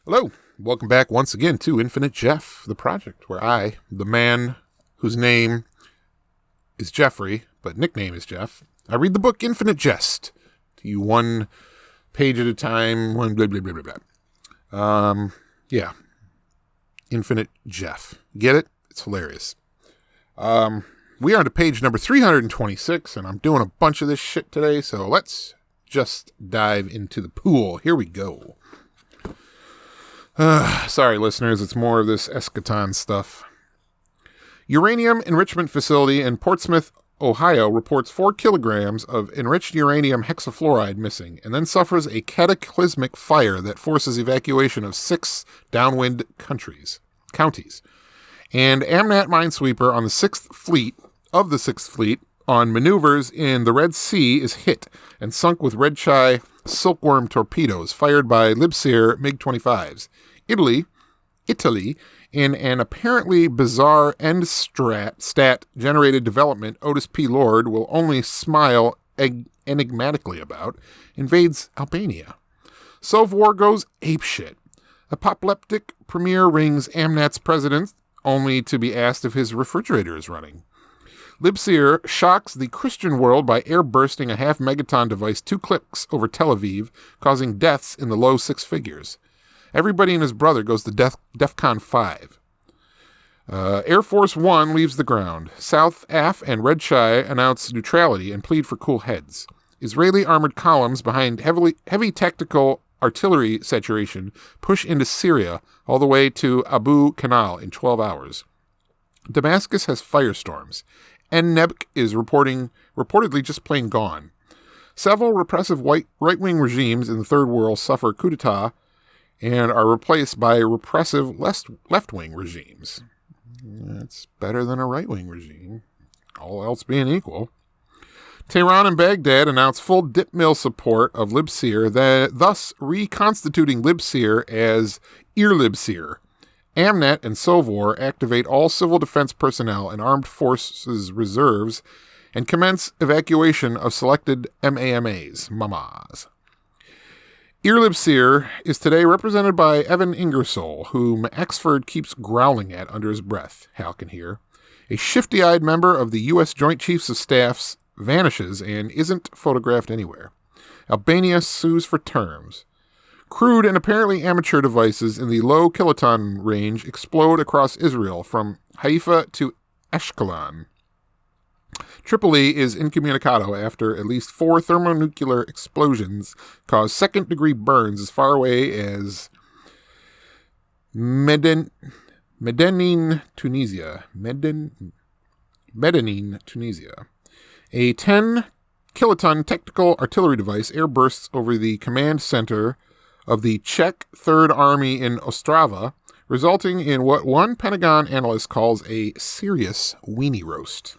Hello, welcome back once again to Infinite Jeff, the project where I, the man whose name is Jeffrey, but nickname is Jeff, I read the book Infinite Jest to you one page at a time, one blah, blah, blah, blah, blah. Yeah. Infinite Jeff. Get it? It's hilarious. We are on to page number 326, and I'm doing a bunch of this shit today, so let's just dive into the pool. Here we go. Sorry, listeners, it's more of this eschaton stuff. Uranium enrichment facility in Portsmouth, Ohio reports 4 kilograms of enriched uranium hexafluoride missing and then suffers a cataclysmic fire that forces evacuation of 6 downwind counties. And Amnat minesweeper on the 6th Fleet on maneuvers in the Red Sea is hit and sunk with Red Chai silkworm torpedoes fired by Libseer MiG-25s. Italy, in an apparently bizarre end-stat-generated development Otis P. Lord will only smile enigmatically about, invades Albania. Sovwar goes apeshit. Apoplectic premier rings Amnat's president, only to be asked if his refrigerator is running. Libseer shocks the Christian world by airbursting a half-megaton device 2 clicks over Tel Aviv, causing deaths in the low 6 figures. Everybody and his brother goes to DEFCON 5. Air Force One leaves the ground. South AF and Red Chai announce neutrality and plead for cool heads. Israeli armored columns behind heavy tactical artillery saturation push into Syria all the way to Abu Kanal in 12 hours. Damascus has firestorms. Ennebk is reportedly just plain gone. Several repressive right-wing regimes in the Third World suffer coup d'etat and are replaced by repressive left-wing regimes. That's better than a right-wing regime, all else being equal. Tehran and Baghdad announce full dip mill support of Libseer, thus reconstituting Libseer as Libseer. Amnat and Sovwar activate all civil defense personnel and armed forces reserves and commence evacuation of selected MAMAs. Libseer is today represented by Evan Ingersoll, whom Axford keeps growling at under his breath, Hal can hear. A shifty-eyed member of the U.S. Joint Chiefs of Staffs vanishes and isn't photographed anywhere. Albania sues for terms. Crude and apparently amateur devices in the low kiloton range explode across Israel from Haifa to Ashkelon. Tripoli is incommunicado after at least 4 thermonuclear explosions cause second-degree burns as far away as Medellin, Tunisia. A 10-kiloton technical artillery device airbursts over the command center of the Czech Third Army in Ostrava, resulting in what one Pentagon analyst calls a serious weenie roast.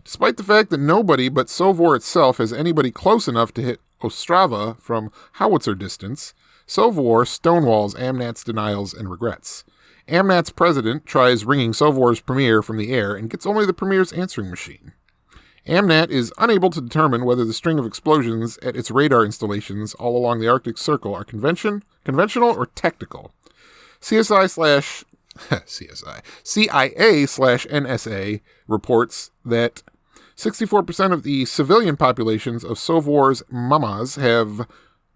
Despite the fact that nobody but Sovwar itself has anybody close enough to hit Ostrava from howitzer distance, Sovwar stonewalls Amnat's denials and regrets. Amnat's president tries ringing Sovwar's premier from the air and gets only the premier's answering machine. Amnat is unable to determine whether the string of explosions at its radar installations all along the Arctic Circle are conventional or tactical. CIA/NSA reports that 64% of the civilian populations of Sovwar's mamas have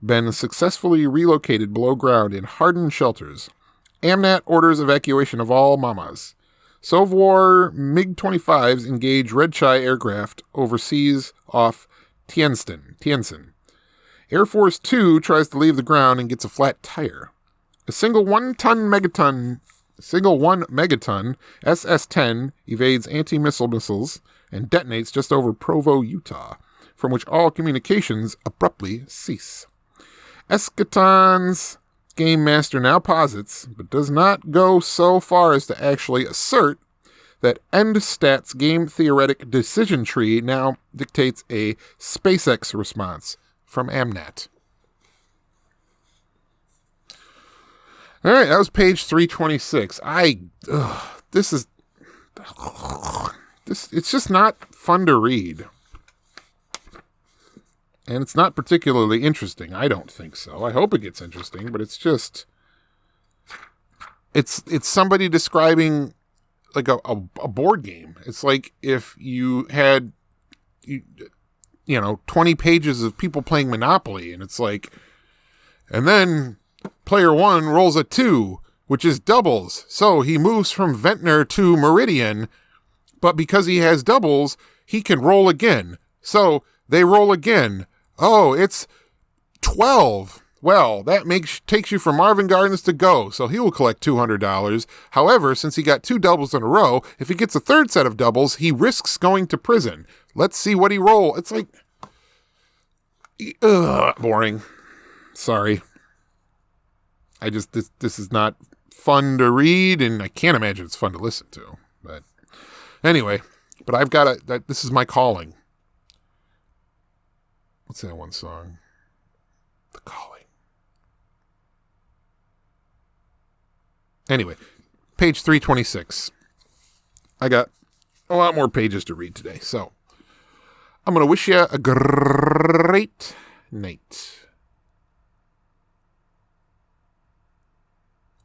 been successfully relocated below ground in hardened shelters. Amnat orders evacuation of all mamas. Sovwar MiG-25s engage Red Chai aircraft overseas off Tientsin. Air Force 2 tries to leave the ground and gets a flat tire. A single 1 megaton SS-10 evades anti-missile missiles and detonates just over Provo, Utah, from which all communications abruptly cease. Eschaton's game master now posits, but does not go so far as to actually assert, that EndStat's game theoretic decision tree now dictates a SpaceX response from Amnat. All right, that was page 326. It's just not fun to read. And it's not particularly interesting. I don't think so. I hope it gets interesting, but it's just It's somebody describing like a board game. It's like if you had, 20 pages of people playing Monopoly, and it's like, and then player 1 rolls a 2, which is doubles. So he moves from Ventnor to Meridian, but because he has doubles, he can roll again. So they roll again. Oh, it's 12. Well, that takes you from Marvin Gardens to Go, so he will collect $200. However, since he got 2 doubles in a row, if he gets a third set of doubles, he risks going to prison. Let's see what he rolls. It's like, boring. Sorry. This is not fun to read, and I can't imagine it's fun to listen to. But anyway, I've got this is my calling. What's that one song? The Calling. Anyway, page 326. I got a lot more pages to read today, so I'm going to wish you a great night.